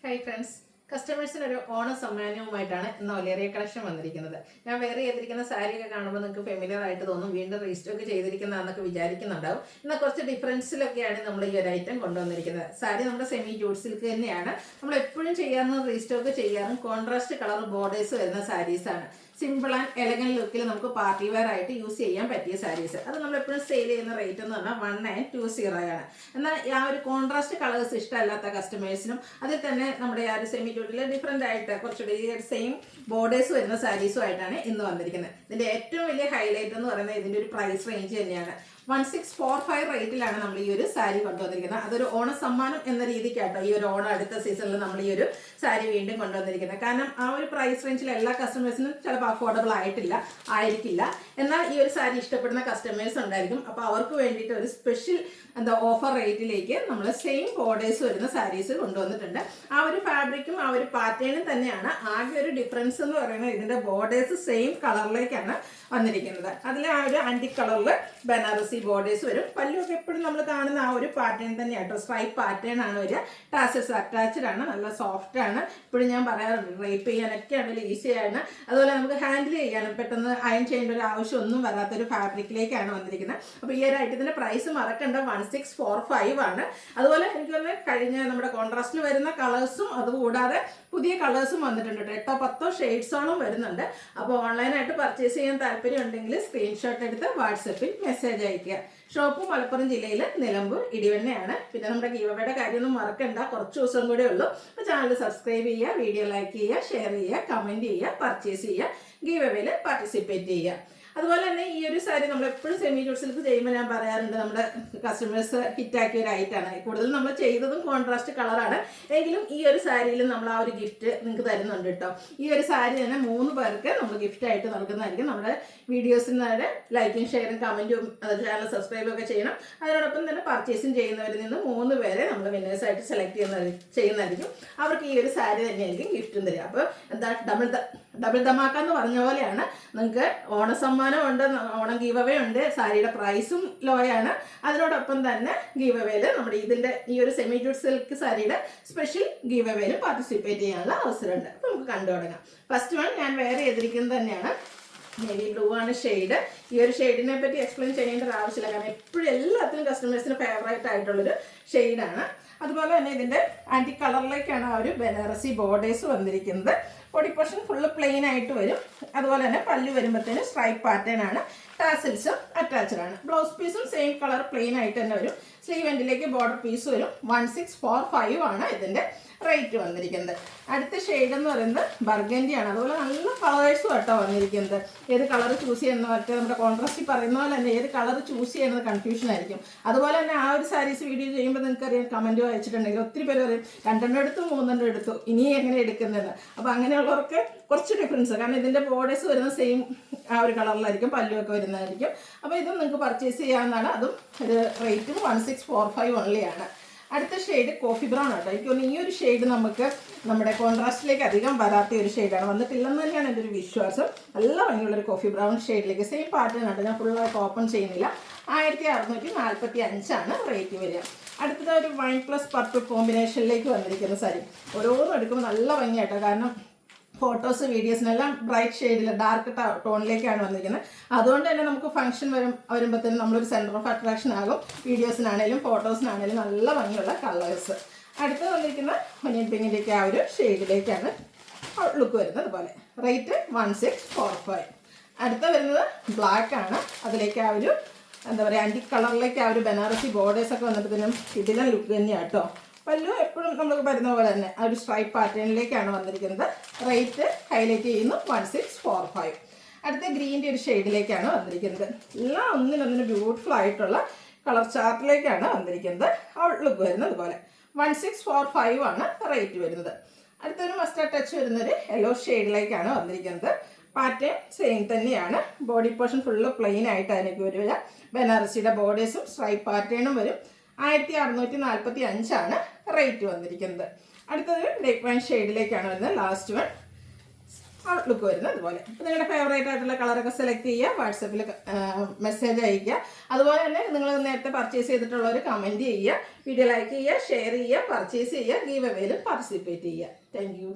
Hi friends, കസ്റ്റമേഴ്സിന് ഒരു ഓണ സമ്മാനവുമായിട്ടാണ് ഇന്ന് ഒലേറിയ കളക്ഷൻ വന്നിരിക്കുന്നത്. ഞാൻ വേറെ ചെയ്തിരിക്കുന്ന സാരിയൊക്കെ കാണുമ്പോൾ നിങ്ങൾക്ക് ഫെമിലിയർ ആയിട്ട് തോന്നും, വീണ്ടും റീസ്റ്റോക്ക് ചെയ്തിരിക്കുന്നതാണെന്നൊക്കെ വിചാരിക്കുന്നുണ്ടാവും. എന്നാൽ കുറച്ച് ഡിഫറൻസിലൊക്കെയാണ് നമ്മൾ ഈ ഒരു ഐറ്റം കൊണ്ടുവന്നിരിക്കുന്നത്. സാരി നമ്മുടെ സെമി ജൂട്ട് സിൽക്ക് തന്നെയാണ്. നമ്മൾ എപ്പോഴും ചെയ്യാറും റീസ്റ്റോക്ക് ചെയ്യാറും കോൺട്രാസ്റ്റ് കളർ ബോർഡേഴ്സ് വരുന്ന സാരീസാണ്. സിമ്പിൾ ആൻഡ് എലഗൻ ലുക്കിൽ നമുക്ക് പാർട്ടി വെയർ ആയിട്ട് യൂസ് ചെയ്യാൻ പറ്റിയ സാരീസ്. അത് നമ്മൾ എപ്പോഴും സെയിൽ ചെയ്യുന്ന റേറ്റ് എന്ന് പറഞ്ഞാൽ 1920 ആണ്. എന്നാൽ ആ ഒരു കോൺട്രാസ്റ്റ് കളേഴ്സ് ഇഷ്ടമല്ലാത്ത കസ്റ്റമേഴ്സിനും അതിൽ തന്നെ നമ്മുടെ ആ ഒരു സെമി ജൂട്ടിൽ ഡിഫറെൻ്റ് ആയിട്ട് കുറച്ചുകൂടി സെയിം ബോർഡേഴ്സ് വരുന്ന സാരീസും ആയിട്ടാണ് ഇന്ന് വന്നിരിക്കുന്നത്. ഇതിൻ്റെ ഏറ്റവും വലിയ ഹൈലൈറ്റ് എന്ന് പറയുന്നത് ഇതിൻ്റെ ഒരു പ്രൈസ് റേഞ്ച് തന്നെയാണ്. 1645 റേറ്റിലാണ് നമ്മൾ ഈ ഒരു സാരി കൊണ്ടുവന്നിരിക്കുന്നത്. അതൊരു ഓണ സമ്മാനം എന്ന രീതിക്കാട്ടോ ഈ ഒരു ഓണം അടുത്ത സീസണിൽ നമ്മൾ ഈ ഒരു സാരി വീണ്ടും കൊണ്ടുവന്നിരിക്കുന്നത്. കാരണം ആ ഒരു പ്രൈസ് റേഞ്ചിൽ എല്ലാ കസ്റ്റമേഴ്സിനും ചിലപ്പോൾ അഫോർഡബിൾ ആയിരിക്കില്ല. എന്നാൽ ഈ ഒരു സാരി ഇഷ്ടപ്പെടുന്ന കസ്റ്റമേഴ്സ് ഉണ്ടായിരിക്കും. അപ്പോൾ അവർക്ക് വേണ്ടിയിട്ട് ഒരു സ്പെഷ്യൽ ഓഫർ റേറ്റിലേക്ക് നമ്മൾ സെയിം ബോർഡേഴ്സ് വരുന്ന സാരീസ് കൊണ്ടുവന്നിട്ടുണ്ട്. ആ ഒരു ഫാബ്രിക്കും ആ ഒരു പാറ്റേണും തന്നെയാണ്. ആകെ ഒരു ഡിഫറൻസ് എന്ന് പറയുന്നത് ഇതിൻ്റെ ബോർഡേഴ്സ് സെയിം കളറിലേക്കാണ് വന്നിരിക്കുന്നത്. അതിൽ ആ ഒരു ആൻറ്റി കളറിൽ ബനാറസി ബോർഡേഴ്സ് വരും. പല്ലുമൊക്കെ എപ്പോഴും നമ്മൾ കാണുന്ന ആ ഒരു പാറ്റേൺ തന്നെയാണ് കേട്ടോ. സ്ട്രൈപ്പ് പാറ്റേൺ ആണ് വരിക. ടാസൽസ് അറ്റാച്ച്ഡ് ആണ്. നല്ല സോഫ്റ്റ് ആണ്. ഇപ്പോഴും ഞാൻ പറയാറുണ്ട്, റേപ്പ് ചെയ്യാനൊക്കെ ആണെങ്കിൽ ഈസിയാണ്. അതുപോലെ നമുക്ക് ഹാൻഡിൽ ചെയ്യാനും പെട്ടെന്ന് അയൺ ചെയ്യേണ്ട ഒരു ആവശ്യമൊന്നും വരാത്തൊരു ഫാബ്രിക്കിലേക്കാണ് വന്നിരിക്കുന്നത്. അപ്പോൾ ഈ ഒരു ഐറ്റത്തിൻ്റെ പ്രൈസ് മറക്കേണ്ട 1645 ആണ്. അതുപോലെ എനിക്ക് തോന്നുന്നത് കഴിഞ്ഞ നമ്മുടെ കോൺട്രാസ്റ്റിൽ വരുന്ന കളേഴ്സും അതുകൂടാതെ പുതിയ കളേഴ്സും വന്നിട്ടുണ്ട് കേട്ടോ. 8-10 ഷെയ്ഡ്സോളം വരുന്നുണ്ട്. അപ്പോൾ ഓൺലൈനായിട്ട് പർച്ചേസ് ചെയ്യാൻ താല്പര്യം ഉണ്ടെങ്കിൽ സ്ക്രീൻഷോട്ട് എടുത്ത് വാട്സപ്പിൽ മെസ്സേജ് അയക്കുക. ഷോപ്പ് മലപ്പുറം ജില്ലയിൽ നിലമ്പൂർ ഇടിവണ്ണയാണ്. പിന്നെ നമ്മുടെ ഗീവവേയുടെ കാര്യമൊന്നും മറക്കണ്ട, കുറച്ച് ദിവസം കൂടെ ഉള്ളൂ. അപ്പോൾ ചാനൽ സബ്സ്ക്രൈബ് ചെയ്യുക, വീഡിയോ ലൈക്ക് ചെയ്യുക, ഷെയർ ചെയ്യുക, കമൻറ്റ് ചെയ്യുക, പർച്ചേസ് ചെയ്യുക, ഗീവവേയിൽ പാർട്ടിസിപ്പേറ്റ് ചെയ്യുക. അതുപോലെ തന്നെ ഈ ഒരു സാരി നമ്മൾ എപ്പോഴും സെമി ജൂട്ട് സിൽക്ക് ചെയ്യുമ്പോൾ ഞാൻ പറയാറുണ്ട്, നമ്മുടെ കസ്റ്റമേഴ്സ് ഹിറ്റാക്കിയ ഒരു ഐറ്റാണ്. കൂടുതൽ നമ്മൾ ചെയ്തതും കോൺട്രാസ്റ്റ് കളറാണ്. എങ്കിലും ഈ ഒരു സാരിയിൽ നമ്മൾ ആ ഒരു ഗിഫ്റ്റ് നിങ്ങൾക്ക് തരുന്നുണ്ട് കേട്ടോ. ഈ ഒരു സാരി തന്നെ 3 പേർക്ക് നമ്മൾ ഗിഫ്റ്റായിട്ട് നൽകുന്നതായിരിക്കും. നമ്മുടെ വീഡിയോസിന് നേരെ ലൈക്കും ഷെയറും കമൻറ്റും ചാനൽ സബ്സ്ക്രൈബും ഒക്കെ ചെയ്യണം. അതിനോടൊപ്പം തന്നെ പർച്ചേസിങ് ചെയ്യുന്നവരിൽ നിന്ന് 3 പേരെ നമ്മൾ വിന്നേഴ്സായിട്ട് സെലക്ട് ചെയ്യുന്നതായിരിക്കും. അവർക്ക് ഈ ഒരു സാരി തന്നെയായിരിക്കും ഗിഫ്റ്റും തരിക. അപ്പോൾ എന്താ ഡബിൾ ധമാക്കാന്ന് പറഞ്ഞ പോലെയാണ്. നിങ്ങൾക്ക് ഓണസമ്മാനം ഉണ്ട്, ഓണം ഗീവ് അവേ ഉണ്ട്, സാരിയുടെ പ്രൈസും ലോയാണ്. അതിനോടൊപ്പം തന്നെ ഗീവ് അവേയിൽ നമ്മുടെ ഇതിൻ്റെ ഈ ഒരു സെമി ജൂട്ട് സിൽക്ക് സാരിയുടെ സ്പെഷ്യൽ ഗീവ് അവേയിൽ പാർട്ടിസിപ്പേറ്റ് ചെയ്യാനുള്ള അവസരമുണ്ട്. അപ്പോൾ നമുക്ക് കണ്ടു തുടങ്ങാം. ഫസ്റ്റ് വൺ ഞാൻ വേറെ ചെയ്തിരിക്കുന്നത് തന്നെയാണ്. നേവി ബ്ലൂ ആണ് ഷെയ്ഡ്. ഈ ഒരു ഷെയ്ഡിനെ പറ്റി എക്സ്പ്ലെയിൻ ചെയ്യേണ്ട ഒരു ആവശ്യമില്ല, കാരണം എപ്പോഴും എല്ലാത്തിനും കസ്റ്റമേഴ്സിന് ഫേവറേറ്റ് ആയിട്ടുള്ളൊരു ഷെയ്ഡാണ്. അതുപോലെ തന്നെ ഇതിൻ്റെ ആൻറ്റി കളറിലേക്കാണ് ആ ഒരു ബനാറസി ബോർഡേഴ്സ് വന്നിരിക്കുന്നത്. ബോഡി പോർഷൻ ഫുള്ള് പ്ലെയിൻ ആയിട്ട് വരും. അതുപോലെ തന്നെ പല്ല് വരുമ്പോഴത്തേന് സ്ട്രൈപ്പ് പാറ്റേൺ ആണ്. ടാസിൽസും അറ്റാച്ച്ഡ് ആണ്. ബ്ലൗസ് പീസും സെയിം കളർ പ്ലെയിൻ ആയിട്ട് തന്നെ വരും. സ്ലീവ് എൻഡിലേക്ക് ബോർഡർ പീസ് വരും. 1645 ആണ് ഇതിൻ്റെ റേറ്റ് വന്നിരിക്കുന്നത്. അടുത്ത ഷെയ്ഡ് എന്ന് പറയുന്നത് ബർഗൻഡി ആണ്. അതുപോലെ നല്ല കളേഴ്സും ആട്ടോ വന്നിരിക്കുന്നത്. ഏത് കളർ ചൂസ് ചെയ്യുന്ന മറ്റേ നമ്മുടെ കോൺട്രാസ്റ്റിൽ പറയുന്ന പോലെ തന്നെ ഏത് കളർ ചൂസ് ചെയ്യുന്നത് കൺഫ്യൂഷൻ ആയിരിക്കും. അതുപോലെ തന്നെ ആ ഒരു സാരീസ് വീഡിയോ ചെയ്യുമ്പോൾ നിങ്ങൾക്കറിയാം, കമൻറ്റ് വായിച്ചിട്ടുണ്ടെങ്കിൽ ഒത്തിരി പേര് പറയും 2 എടുത്തു 3 എടുത്തു, ഇനി എങ്ങനെ എടുക്കുന്നത്. അപ്പോൾ അങ്ങനെയുള്ളവർക്ക് കുറച്ച് ഡിഫറൻസ്, കാരണം ഇതിൻ്റെ ബോർഡേഴ്സ് വരുന്ന സെയിം ആ ഒരു കളറിലായിരിക്കും, പല്ലുമൊക്കെ വരുന്നതായിരിക്കും. അപ്പോൾ ഇതും നിങ്ങൾക്ക് പർച്ചേസ് ചെയ്യാവുന്നതാണ്. അതും ഒരു റേറ്റും 1645 ഓൺലിയാണ്. അടുത്ത ഷെയ്ഡ് കോഫി ബ്രൗൺ ആട്ടോ. എനിക്ക് തോന്നുന്നു ഈ ഒരു ഷെയ്ഡ് നമുക്ക് നമ്മുടെ കോൺട്രാസ്റ്റിലേക്ക് അധികം വരാത്ത ഒരു ഷെയ്ഡാണ്. വന്നിട്ടില്ലെന്ന് തന്നെയാണ് എൻ്റെ ഒരു വിശ്വാസം. നല്ല ഭംഗിയുള്ളൊരു കോഫി ബ്രൗൺ ഷെയ്ഡിലേക്ക് സെയിം പാറ്റേൺ ആട്ടോ. ഞാൻ ഫുള്ളായിട്ട് ഓപ്പൺ ചെയ്യുന്നില്ല. 1645 ആണ് റേറ്റ് വരിക. അടുത്തത് ഒരു വൈൻ പ്ലസ് പർപ്പിൾ കോമ്പിനേഷനിലേക്ക് വന്നിരിക്കുന്ന സാരി. ഓരോന്നും എടുക്കുമ്പോൾ നല്ല ഭംഗിയാട്ടോ. കാരണം ഫോട്ടോസ് വീഡിയോസിനെല്ലാം ബ്രൈറ്റ് ഷെയ്ഡിൽ ഡാർക്ക് ടോണിലേക്കാണ് വന്നിരിക്കുന്നത്. അതുകൊണ്ട് തന്നെ നമുക്ക് ഫംഗ്ഷൻ വരുമ്പോഴത്തേനും നമ്മളൊരു സെൻറ്റർ ഓഫ് അട്രാക്ഷൻ ആകും. വീഡിയോസിനാണേലും ഫോട്ടോസിനാണേലും നല്ല ഭംഗിയുള്ള കളേഴ്സ്. അടുത്ത് വന്നിരിക്കുന്ന ഒനിയൻ പിങ്കിലേക്ക് ആ ഒരു ഷെയ്ഡിലേക്കാണ് ലുക്ക് വരുന്നത്. അതുപോലെ റേറ്റ് 1645. അടുത്ത വരുന്നത് ബ്ലാക്ക് ആണ്. അതിലേക്ക് ആ ഒരു എന്താ പറയുക ആൻറ്റി കളറിലേക്ക് ആ ഒരു ബനാറസി ബോർഡേഴ്സൊക്കെ വന്നിട്ട് ഇതിലും ലുക്ക് തന്നെയാണ് കേട്ടോ. പല്ലു എപ്പോഴും നമ്മൾ വരുന്ന പോലെ തന്നെ ആ ഒരു സ്ട്രൈപ്പ് പാറ്റേണിലേക്കാണ് വന്നിരിക്കുന്നത്. റേറ്റ് ഹൈലൈറ്റ് ചെയ്യുന്നു 1645. അടുത്ത ഗ്രീൻ്റെ ഒരു ഷെയ്ഡിലേക്കാണ് വന്നിരിക്കുന്നത്. എല്ലാം ഒന്നിനൊന്നിന് ബ്യൂട്ടിഫുൾ ആയിട്ടുള്ള കളർ ചാർട്ടിലേക്കാണ് വന്നിരിക്കുന്നത്. ഔട്ട്ലുക്ക് വരുന്നത് അതുപോലെ 1645 ആണ് റേറ്റ് വരുന്നത്. അടുത്തൊരു മസ്റ്റാർഡ് ടച്ച് വരുന്നൊരു യെല്ലോ ഷെയ്ഡിലേക്കാണ് വന്നിരിക്കുന്നത്. പാറ്റേൺ സെയിം തന്നെയാണ്. ബോഡി പോർഷൻ ഫുള്ള് പ്ലെയിൻ ആയിട്ട് അതിലേക്ക് വരിക. ബനാറസിയുടെ ബോർഡേഴ്സും സ്ട്രൈപ്പ് പാറ്റേണും വരും. 1645 ആണ് റേറ്റ് വന്നിരിക്കുന്നത്. അടുത്തത് ഡേക്ക് വൈൻ ഷെയ്ഡിലേക്കാണ് വരുന്നത്. ലാസ്റ്റ് വൺ ലുക്ക് വരുന്നത് അതുപോലെ. അപ്പോൾ നിങ്ങളുടെ ഫേവറേറ്റ് ആയിട്ടുള്ള കളറൊക്കെ സെലക്ട് ചെയ്യുക, വാട്സപ്പിൽ മെസ്സേജ് അയയ്ക്കുക. അതുപോലെ തന്നെ നിങ്ങൾ നേരത്തെ പർച്ചേസ് ചെയ്തിട്ടുള്ളവർ കമൻറ്റ് ചെയ്യുക, വീഡിയോ ലൈക്ക് ചെയ്യുക, ഷെയർ ചെയ്യുക, പർച്ചേസ് ചെയ്യുക, ഗീവ് അവേയിൽ പാർട്ടിസിപ്പേറ്റ് ചെയ്യുക. Thank you.